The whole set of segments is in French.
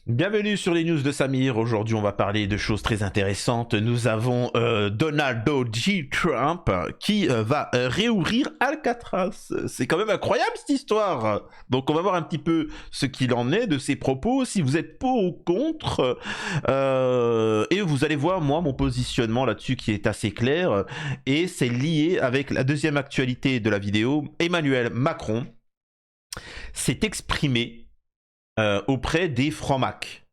Bienvenue sur les news de Samir. Aujourd'hui, on va parler de choses très intéressantes. Nous avons Donald J. Trump qui va réouvrir Alcatraz. C'est quand même incroyable cette histoire. Donc, on va voir un petit peu ce qu'il en est de ses propos, si vous êtes pour ou contre. Et vous allez voir, moi, mon positionnement là-dessus qui est assez clair. Et c'est lié avec la deuxième actualité de la vidéo. Emmanuel Macron s'est exprimé auprès des francs-macs.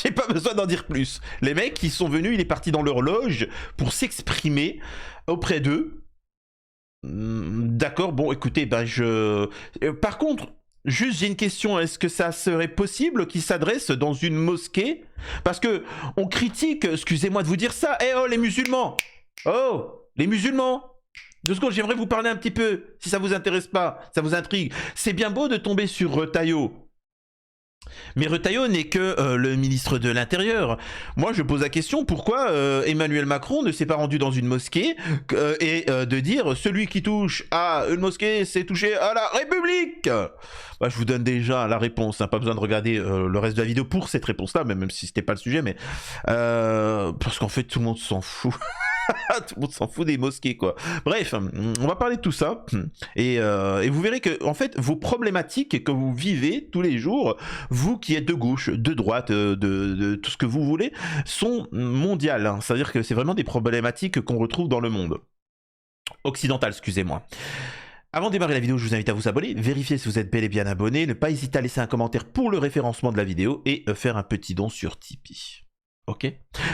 J'ai pas besoin d'en dire plus. Les mecs, ils sont venus, il est parti dans leur loge pour s'exprimer auprès d'eux. D'accord, bon, écoutez, ben par contre, juste j'ai une question, est-ce que ça serait possible qu'il s'adresse dans une mosquée? Parce que on critique, excusez-moi de vous dire ça, oh les musulmans! Oh, les musulmans! 2 secondes, j'aimerais vous parler un petit peu, si ça vous intéresse pas, ça vous intrigue. C'est bien beau de tomber sur Retailleau. Mais Retailleau n'est que le ministre de l'Intérieur. Moi, je pose la question, pourquoi Emmanuel Macron ne s'est pas rendu dans une mosquée et de dire, celui qui touche à une mosquée, c'est touché à la République? Bah, je vous donne déjà la réponse, hein, pas besoin de regarder le reste de la vidéo pour cette réponse-là, même si c'était pas le sujet, mais... parce qu'en fait, tout le monde s'en fout. Tout le monde s'en fout des mosquées, quoi. Bref, on va parler de tout ça. Et vous verrez que, en fait, vos problématiques que vous vivez tous les jours, vous qui êtes de gauche, de droite, de tout ce que vous voulez, sont mondiales. Hein. C'est-à-dire que c'est vraiment des problématiques qu'on retrouve dans le monde. Occidental, excusez-moi. Avant de démarrer la vidéo, je vous invite à vous abonner, vérifier si vous êtes bel et bien abonné, ne pas hésiter à laisser un commentaire pour le référencement de la vidéo et faire un petit don sur Tipeee. Ok,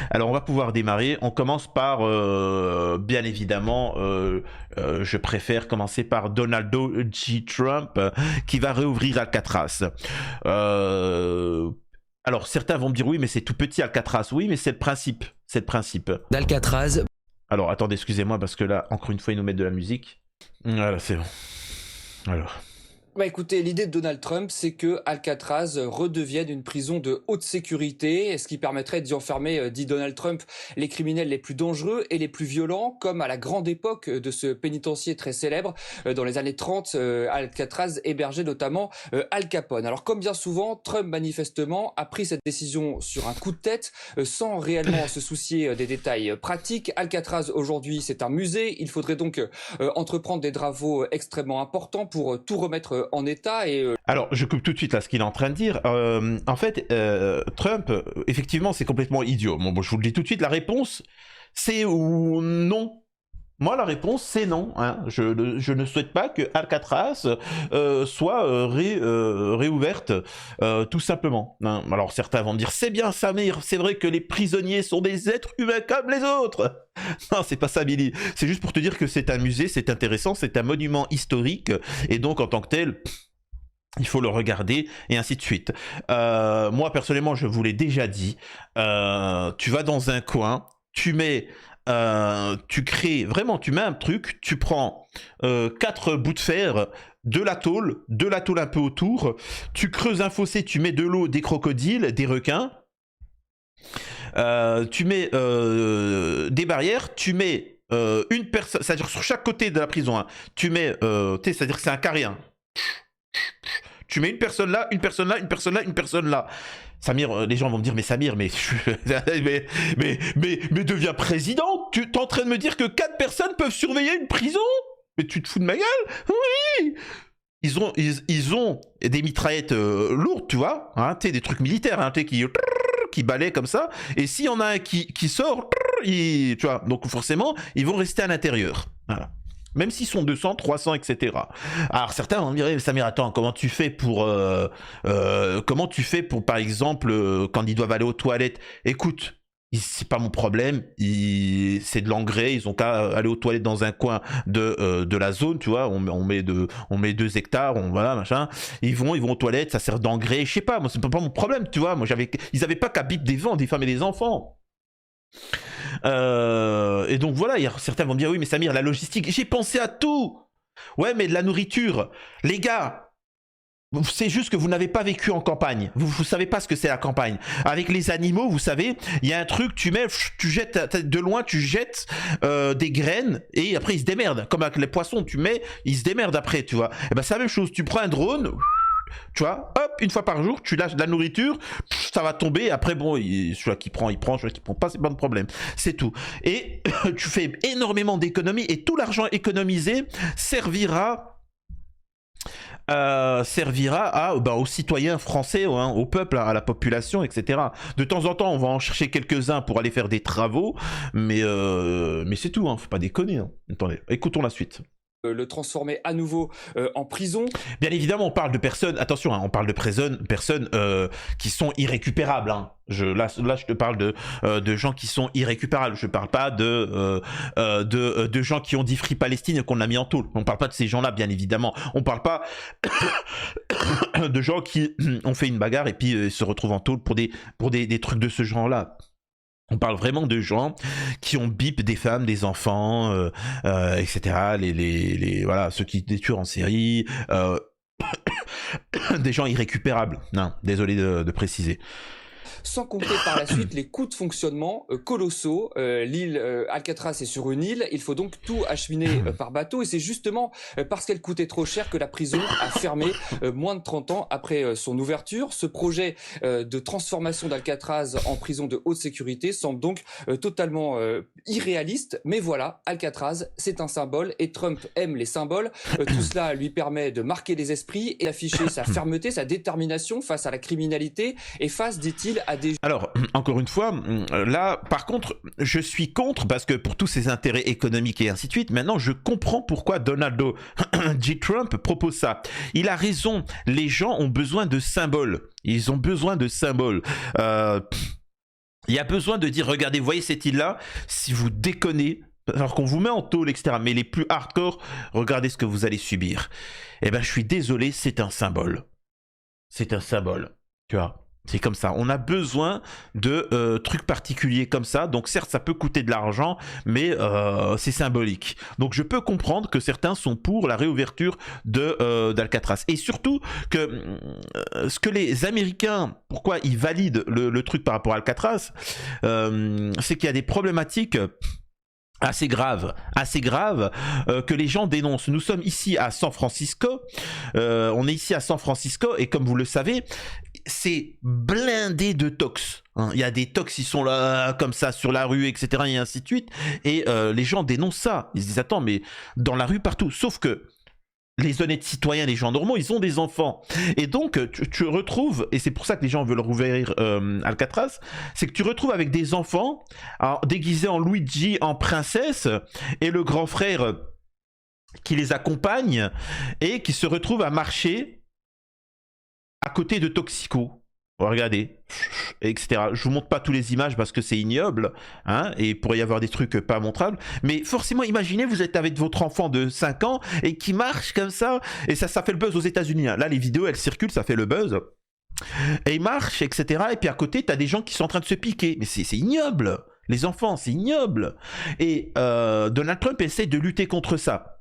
alors on va pouvoir démarrer. On commence par, bien évidemment, je préfère commencer par Donald J. Trump qui va réouvrir Alcatraz. Alors certains vont me dire oui, mais c'est tout petit Alcatraz. Oui, mais c'est le principe. C'est le principe. D'Alcatraz. Alors attendez, excusez-moi parce que là, encore une fois, ils nous mettent de la musique. Voilà, c'est bon. Alors. Bah écoutez, l'idée de Donald Trump, c'est que Alcatraz redevienne une prison de haute sécurité, ce qui permettrait d'y enfermer, dit Donald Trump, les criminels les plus dangereux et les plus violents, comme à la grande époque de ce pénitencier très célèbre. Dans les années 30, Alcatraz hébergeait notamment Al Capone. Alors comme bien souvent, Trump manifestement a pris cette décision sur un coup de tête, sans réellement se soucier des détails pratiques. Alcatraz aujourd'hui, c'est un musée. Il faudrait donc entreprendre des travaux extrêmement importants pour tout remettre en état et... Alors, je coupe tout de suite là ce qu'il est en train de dire. En fait, Trump, effectivement, c'est complètement idiot. Bon, je vous le dis tout de suite, la réponse, c'est ou non. Moi, la réponse, c'est non. Hein. Je ne souhaite pas que Alcatraz soit réouverte, tout simplement. Hein. Alors, certains vont me dire, c'est bien, Samir, c'est vrai que les prisonniers sont des êtres humains comme les autres. Non, c'est pas ça, Billy. C'est juste pour te dire que c'est un musée, c'est intéressant, c'est un monument historique, et donc, en tant que tel... il faut le regarder, et ainsi de suite. Moi, personnellement, je vous l'ai déjà dit, tu vas dans un coin, tu mets... tu crées, vraiment, tu mets un truc, tu prends 4 bouts de fer, de la tôle un peu autour, tu creuses un fossé, tu mets de l'eau, des crocodiles, des requins, tu mets des barrières, tu mets une personne, c'est-à-dire sur chaque côté de la prison, hein, tu mets, c'est-à-dire que c'est un carré, hein. Tu mets une personne là, une personne là, une personne là, une personne là. Samir, les gens vont me dire, mais Samir, mais deviens président. Tu es en train de me dire que 4 personnes peuvent surveiller une prison? Mais tu te fous de ma gueule? Oui. Ils ont des mitraillettes lourdes, tu vois, hein, des trucs militaires, hein, qui balaient comme ça. Et s'il y en a un qui sort, tu vois, donc forcément, ils vont rester à l'intérieur. Voilà. Même s'ils sont 200, 300, etc. Alors certains vont me dire, Samir, attends, comment tu fais pour, par exemple, quand ils doivent aller aux toilettes? Écoute, c'est pas mon problème, c'est de l'engrais, ils ont qu'à aller aux toilettes dans un coin de la zone, tu vois, on met 2 hectares, voilà, machin, ils vont aux toilettes, ça sert d'engrais, je sais pas, moi c'est pas mon problème, tu vois, ils avaient pas qu'à bip des femmes et des enfants. Et donc voilà, certains vont me dire oui mais Samir, la logistique, j'ai pensé à tout. Ouais mais de la nourriture, les gars, C'est juste que vous n'avez pas vécu en campagne. Vous savez pas ce que c'est la campagne. Avec les animaux, vous savez, il y a un truc, tu jettes de loin, tu jettes des graines et après ils se démerdent. Comme avec les poissons, tu mets, ils se démerdent après, tu vois. Et ben c'est la même chose. Tu prends un drone, tu vois, hop, une fois par jour, tu lâches de la nourriture, ça va tomber. Après, bon, celui qui prend, il prend, celui qui prend pas, c'est pas de problème. C'est tout. Et tu fais énormément d'économies et tout l'argent économisé servira aux citoyens français, hein, au peuple, à la population, etc. De temps en temps, on va en chercher quelques-uns pour aller faire des travaux, mais c'est tout, hein, faut pas déconner. Hein. Attendez, écoutons la suite. Le transformer à nouveau en prison. Bien évidemment, on parle de personnes, attention, hein, on parle de personnes qui sont irrécupérables. Hein. Là, je te parle de gens qui sont irrécupérables. Je parle pas de gens qui ont dit Free Palestine et qu'on a mis en tôle. On parle pas de ces gens-là, bien évidemment. On parle pas de gens qui ont fait une bagarre et puis se retrouvent en tôle pour des trucs de ce genre-là. On parle vraiment de gens qui ont bip des femmes, des enfants, etc. Voilà, ceux qui des tueurs en série, des gens irrécupérables. Non, désolé de préciser. Sans compter par la suite les coûts de fonctionnement colossaux. L'île Alcatraz est sur une île, il faut donc tout acheminer par bateau et c'est justement parce qu'elle coûtait trop cher que la prison a fermé moins de 30 ans après son ouverture. Ce projet de transformation d'Alcatraz en prison de haute sécurité semble donc totalement irréaliste, mais voilà, Alcatraz c'est un symbole et Trump aime les symboles. Tout cela lui permet de marquer les esprits et d'afficher sa fermeté, sa détermination face à la criminalité et face, dit-il, à des... Alors, encore une fois, là, par contre, je suis contre parce que pour tous ses intérêts économiques et ainsi de suite, maintenant, je comprends pourquoi Donald J. Trump propose ça. Il a raison, les gens ont besoin de symboles. Ils ont besoin de symboles. Il y a besoin de dire, regardez, voyez cette île-là, si vous déconnez, alors qu'on vous met en tôle, etc., mais les plus hardcore, regardez ce que vous allez subir. Eh ben, je suis désolé, c'est un symbole. C'est un symbole, tu vois. C'est comme ça. On a besoin de trucs particuliers comme ça. Donc certes, ça peut coûter de l'argent, mais c'est symbolique. Donc je peux comprendre que certains sont pour la réouverture d'Alcatraz. Et surtout que ce que les Américains, pourquoi ils valident le truc par rapport à Alcatraz, c'est qu'il y a des problématiques assez grave que les gens dénoncent. Nous sommes ici à San Francisco, on est ici à San Francisco et comme vous le savez, c'est blindé de tox. Hein. Il y a des tox qui sont là comme ça sur la rue, etc. et ainsi de suite. Et les gens dénoncent ça. Ils se disent attends, mais dans la rue partout. Sauf que les honnêtes citoyens, les gens normaux, ils ont des enfants. Et donc, tu retrouves, et c'est pour ça que les gens veulent rouvrir Alcatraz, c'est que tu retrouves avec des enfants déguisés en Luigi, en princesse, et le grand frère qui les accompagne, et qui se retrouve à marcher à côté de Toxico. Regardez, etc. Je vous montre pas toutes les images parce que c'est ignoble, hein, et il pourrait y avoir des trucs pas montrables. Mais forcément, imaginez, vous êtes avec votre enfant de 5 ans et qui marche comme ça, et ça fait le buzz aux États-Unis. Hein. Là, les vidéos, elles circulent, ça fait le buzz. Et il marche, etc. Et puis à côté, t'as des gens qui sont en train de se piquer. Mais c'est ignoble. Les enfants, c'est ignoble. Et Donald Trump essaie de lutter contre ça.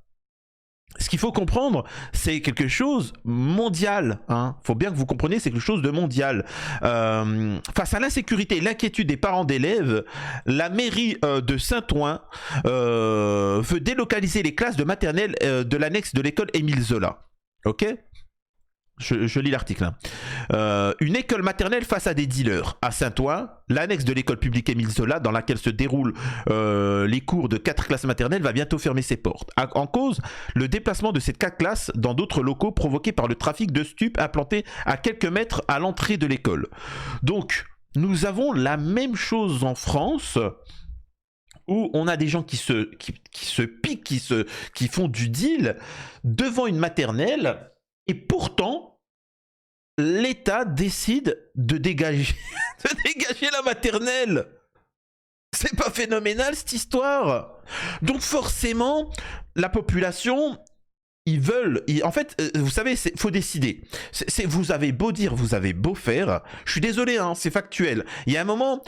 Ce qu'il faut comprendre, c'est quelque chose mondial. Hein. Faut bien que vous compreniez, c'est quelque chose de mondial. Face à l'insécurité et l'inquiétude des parents d'élèves, la mairie de Saint-Ouen veut délocaliser les classes de maternelle de l'annexe de l'école Émile Zola. Ok ? Je lis l'article. Hein. Une école maternelle face à des dealers. À Saint-Ouen, l'annexe de l'école publique Émile Zola, dans laquelle se déroulent les cours de 4 classes maternelles, va bientôt fermer ses portes. En cause, le déplacement de ces 4 classes dans d'autres locaux provoqué par le trafic de stupes implanté à quelques mètres à l'entrée de l'école. Donc, nous avons la même chose en France, où on a des gens qui se piquent, qui font du deal devant une maternelle. Et pourtant, l'État décide de dégager la maternelle. C'est pas phénoménal cette histoire. Donc forcément, la population, en fait, vous savez, faut décider. Vous avez beau dire, vous avez beau faire. Je suis désolé, hein, c'est factuel. Il y a un moment,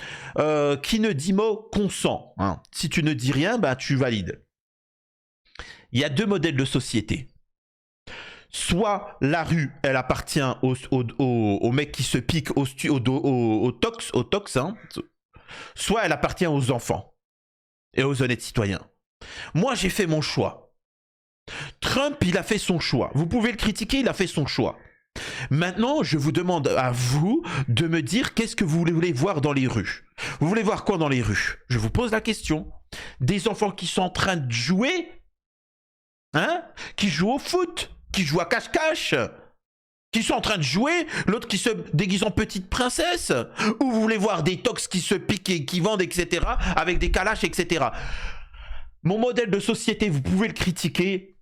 qui ne dit mot consent. Hein. Si tu ne dis rien, bah tu valides. Il y a 2 modèles de société. soit la rue, elle appartient aux mecs qui se piquent au tox, hein, soit elle appartient aux enfants et aux honnêtes citoyens. Moi, j'ai fait mon choix. Trump, il a fait son choix. Vous pouvez le critiquer, il a fait son choix. Maintenant, je vous demande à vous de me dire qu'est-ce que vous voulez voir dans les rues. Vous voulez voir quoi dans les rues? Je vous pose la question. Des enfants qui sont en train de jouer, hein, qui jouent au foot, qui jouent à cache-cache, qui sont en train de jouer, l'autre qui se déguise en petite princesse, ou vous voulez voir des tox qui se piquent et qui vendent, etc., avec des calaches, etc. Mon modèle de société, vous pouvez le critiquer,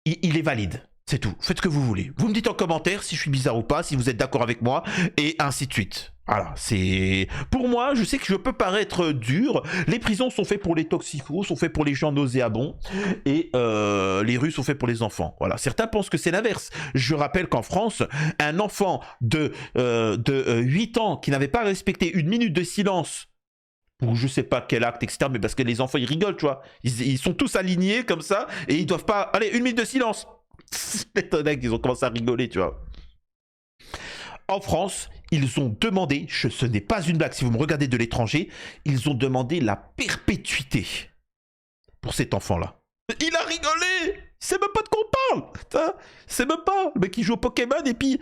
il est valide. C'est tout. Faites ce que vous voulez. Vous me dites en commentaire si je suis bizarre ou pas, si vous êtes d'accord avec moi, et ainsi de suite. Voilà, c'est... Pour moi, je sais que je peux paraître dur. Les prisons sont faites pour les toxicos, sont faites pour les gens nauséabonds, et les rues sont faites pour les enfants. Voilà. Certains pensent que c'est l'inverse. Je rappelle qu'en France, un enfant de 8 ans qui n'avait pas respecté une minute de silence ou je sais pas quel acte, etc. Mais parce que les enfants, ils rigolent, tu vois. Ils sont tous alignés comme ça, et ils doivent pas... Allez, une minute de silence. Ils ont commencé à rigoler, tu vois. En France, ils ont demandé, ce n'est pas une blague, si vous me regardez de l'étranger, ils ont demandé la perpétuité pour cet enfant-là. Il a rigolé. Il sait même pas de quoi on parle. Putain, il sait même pas. Le mec qui joue au Pokémon et puis...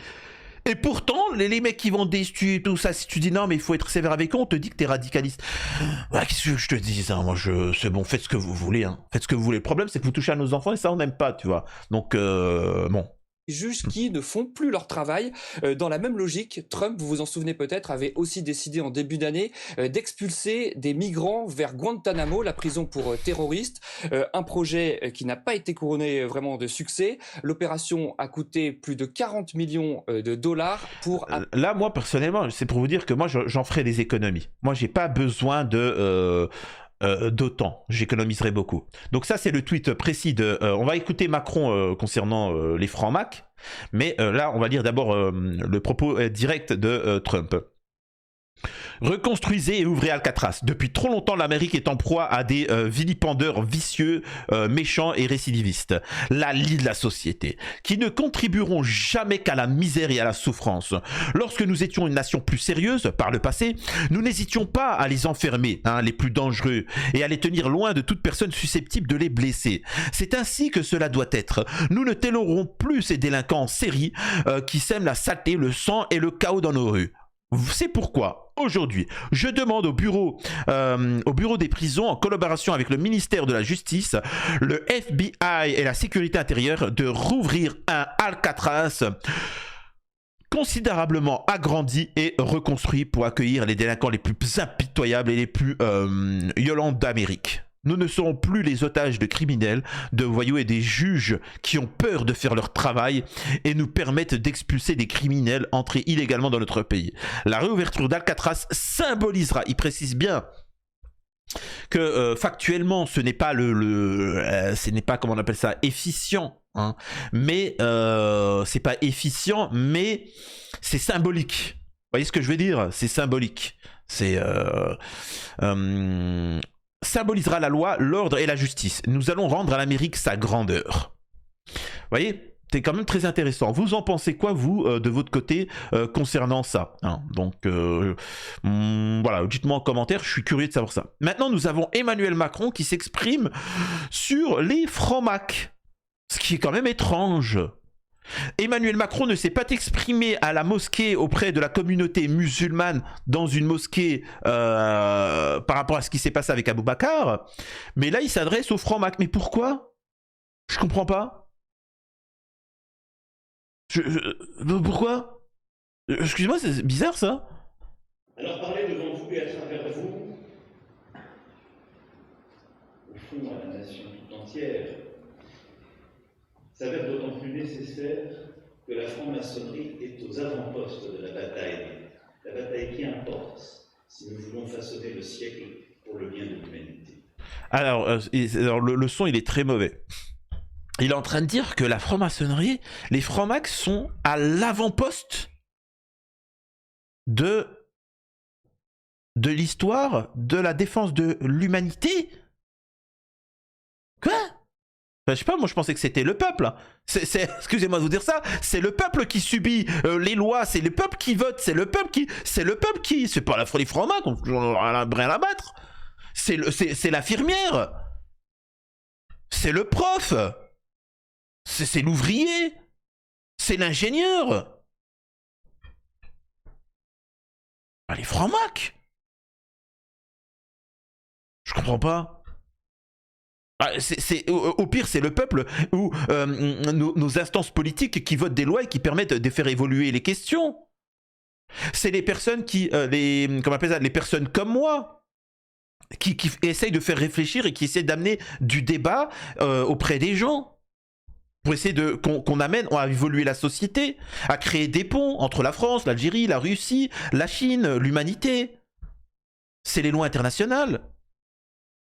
Et pourtant, les mecs qui vont déçu, tout ça, si tu dis non, mais il faut être sévère avec eux, on te dit que t'es radicaliste. Ouais, qu'est-ce que je te dis, ça? Moi, c'est bon, faites ce que vous voulez, hein. Faites ce que vous voulez. Le problème, c'est que vous touchez à nos enfants et ça, on n'aime pas, tu vois. Donc, bon. Juges qui ne font plus leur travail. Dans la même logique, Trump, vous vous en souvenez peut-être, avait aussi décidé en début d'année d'expulser des migrants vers Guantanamo, la prison pour terroristes. Un projet qui n'a pas été couronné vraiment de succès. L'opération a coûté plus de 40 millions de dollars pour... Là, moi, personnellement, c'est pour vous dire que moi, j'en ferai des économies. Moi, j'ai pas besoin d'autant, j'économiserai beaucoup. Donc ça, c'est le tweet précis de... on va écouter Macron concernant les francs-mac, mais là, on va lire d'abord le propos direct de Trump. Reconstruisez et ouvrez Alcatraz. Depuis trop longtemps, l'Amérique est en proie à des vilipendeurs vicieux, méchants et récidivistes. La lie de la société, qui ne contribueront jamais qu'à la misère et à la souffrance. Lorsque nous étions une nation plus sérieuse, par le passé, nous n'hésitions pas à les enfermer, hein, les plus dangereux, et à les tenir loin de toute personne susceptible de les blesser. C'est ainsi que cela doit être. Nous ne tolérerons plus ces délinquants en série qui sèment la saleté, le sang et le chaos dans nos rues. C'est pourquoi, aujourd'hui, je demande au bureau des prisons, en collaboration avec le ministère de la Justice, le FBI et la sécurité intérieure, de rouvrir un Alcatraz considérablement agrandi et reconstruit pour accueillir les délinquants les plus impitoyables et les plus violents d'Amérique. Nous ne serons plus les otages de criminels, de voyous et des juges qui ont peur de faire leur travail et nous permettent d'expulser des criminels entrés illégalement dans notre pays. La réouverture d'Alcatraz symbolisera, il précise bien, que factuellement ce n'est pas ce n'est pas, comment on appelle ça, efficient, hein, mais c'est pas efficient, mais c'est symbolique. Vous voyez ce que je veux dire? C'est symbolique. C'est symbolisera la loi, l'ordre et la justice. Nous allons rendre à l'Amérique sa grandeur. Vous voyez, c'est quand même très intéressant. Vous en pensez quoi, vous, de votre côté, concernant ça, hein? Donc, voilà, dites-moi en commentaire, je suis curieux de savoir ça. Maintenant, nous avons Emmanuel Macron qui s'exprime sur les francs-mac, ce qui est quand même étrange. Emmanuel Macron ne s'est pas exprimé à la mosquée auprès de la communauté musulmane dans une mosquée par rapport à ce qui s'est passé avec Aboubacar, mais là il s'adresse aux francs-mac. Mais pourquoi? Je comprends pas. Pourquoi? Excusez-moi, c'est bizarre ça. Alors parler devant vous et à travers vous, au fond à la nation tout entière, s'avère d'autant plus nécessaire que la franc-maçonnerie est aux avant-postes de la bataille qui importe si nous voulons façonner le siècle pour le bien de l'humanité. Alors, le son il est très mauvais. Il est en train de dire que la franc-maçonnerie, les francs-macs sont à l'avant-poste de l'histoire de la défense de l'humanité. Quoi? Enfin, je sais pas, moi je pensais que c'était le peuple. Excusez-moi de vous dire ça, c'est le peuple qui subit les lois, c'est le peuple qui vote, c'est le peuple qui, c'est pas les francs-macs, on n'a rien à battre. C'est l'infirmière, c'est le prof, c'est l'ouvrier, c'est l'ingénieur. Ah, les francs-macs. Je comprends pas. Ah, au pire, c'est le peuple ou nos instances politiques qui votent des lois et qui permettent de faire évoluer les questions. C'est les personnes comment on appelle ça, les personnes comme moi, qui essayent de faire réfléchir et qui essaient d'amener du débat auprès des gens. Pour essayer qu'on amène à évoluer la société, à créer des ponts entre la France, l'Algérie, la Russie, la Chine, l'humanité. C'est les lois internationales.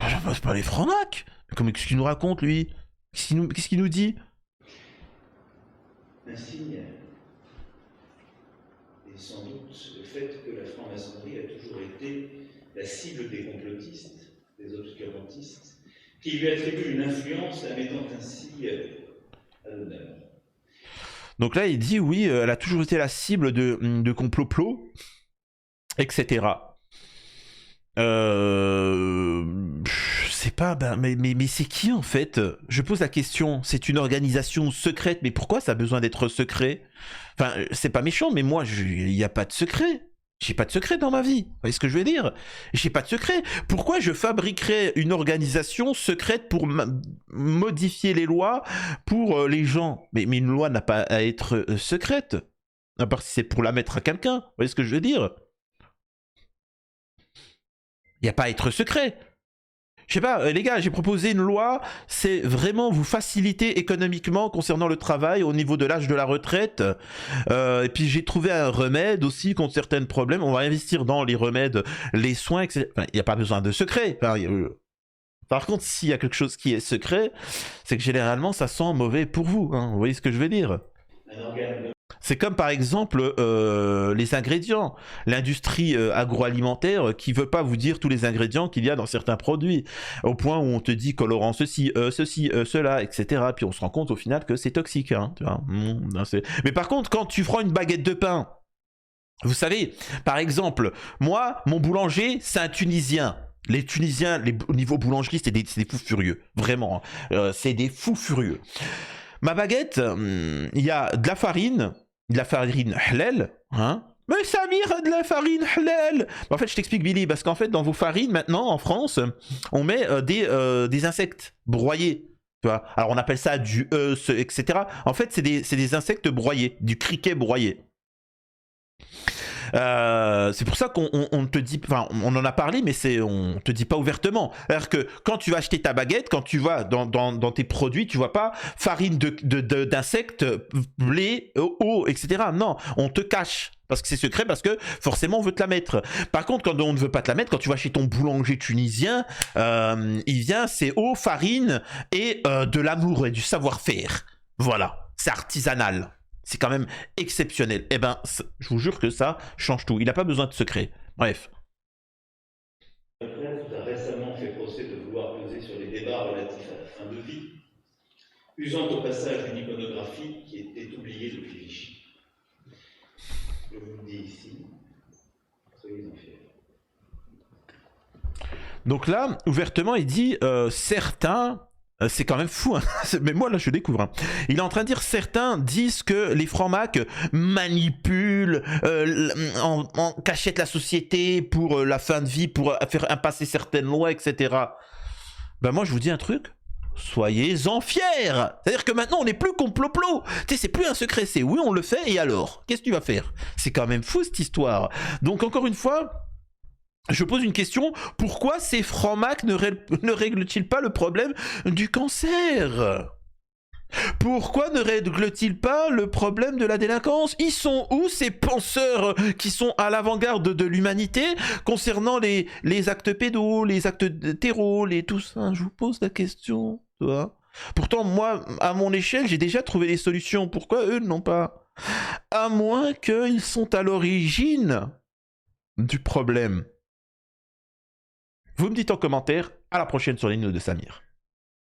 Je passe pas les francs-macs. Qu'est-ce qu'il nous raconte, lui? Qu'est-ce qu'il nous dit? Ainsi, et sans doute le fait que la franc-maçonnerie a toujours été la cible des complotistes, des obscurantistes, qui lui attribuent une influence la mettant ainsi à l'honneur. Donc là, il dit, oui, elle a toujours été la cible de complots, etc. Je sais pas, mais c'est qui en fait? Je pose la question, c'est une organisation secrète, mais pourquoi ça a besoin d'être secret? Enfin, c'est pas méchant, mais moi, il n'y a pas de secret. J'ai pas de secret dans ma vie. Vous voyez ce que je veux dire? J'ai pas de secret. Pourquoi je fabriquerais une organisation secrète pour modifier les lois pour les gens? Mais une loi n'a pas à être secrète. À part si c'est pour la mettre à quelqu'un. Vous voyez ce que je veux dire? Il n'y a pas à être secret. Je sais pas, les gars, j'ai proposé une loi, c'est vraiment vous faciliter économiquement concernant le travail au niveau de l'âge de la retraite. Et puis j'ai trouvé un remède aussi contre certains problèmes. On va investir dans les remèdes, les soins, etc. Enfin, il n'y a pas besoin de secret. Par contre, s'il y a quelque chose qui est secret, c'est que généralement ça sent mauvais pour vous. Hein. Vous voyez ce que je veux dire? C'est comme par exemple les ingrédients. L'industrie agroalimentaire qui veut pas vous dire tous les ingrédients qu'il y a dans certains produits. Au point où on te dit colorant ceci, cela, etc. Puis on se rend compte au final que c'est toxique. Hein, tu vois. Mais par contre, quand tu prends une baguette de pain, vous savez, par exemple, moi, mon boulanger, c'est un Tunisien. Les Tunisiens, au niveau boulangerie, c'est des fous furieux. Vraiment. C'est des fous furieux. Ma baguette, il y a de la farine halal, hein. Mais Samir, de la farine halal. En fait, je t'explique, Billy, parce qu'en fait, dans vos farines, maintenant, en France, on met des insectes broyés. Tu vois. Alors, on appelle ça du œuf, etc. En fait, c'est des insectes broyés, du criquet broyé. C'est pour ça qu'on te dit, enfin, on en a parlé, mais on te dit pas ouvertement. C'est-à-dire que quand tu vas acheter ta baguette, quand tu vas dans tes produits, tu vois pas farine d'insectes, blé, eau, etc. Non, on te cache. Parce que c'est secret, parce que forcément on veut te la mettre. Par contre, quand on ne veut pas te la mettre, quand tu vas chez ton boulanger tunisien, il vient, c'est eau, farine et de l'amour et du savoir-faire. Voilà, c'est artisanal. C'est quand même exceptionnel. Eh ben, je vous jure que ça change tout. Il n'a pas besoin de secret. Bref. Le prêtre a récemment fait procès de vouloir peser sur les débats relatifs à la fin de vie, usant au passage d'une iconographie qui était oubliée depuis Vichy. Je vous le dis ici, soyez-en fiers. Donc là, ouvertement, il dit certains... C'est quand même fou, hein. Mais moi là je découvre. Hein. Il est en train de dire certains disent que les francs-macs manipulent, en cachette la société pour la fin de vie, pour faire impasser certaines lois, etc. Ben moi je vous dis un truc, soyez-en fiers. C'est-à-dire que maintenant on n'est plus complot-plot. Tu sais, c'est plus un secret, c'est oui on le fait et alors qu'est-ce que tu vas faire? C'est quand même fou cette histoire. Donc encore une fois... Je pose une question, pourquoi ces francs-macs ne règlent-ils pas le problème du cancer? Pourquoi ne règlent-ils pas le problème de la délinquance? Ils sont où ces penseurs qui sont à l'avant-garde de l'humanité concernant les actes pédos, les actes terreau, tout ça? Je vous pose la question, toi. Pourtant, moi, à mon échelle, j'ai déjà trouvé les solutions. Pourquoi eux n'ont pas? À moins qu'ils sont à l'origine du problème. Vous me dites en commentaire, à la prochaine sur les news de Samir.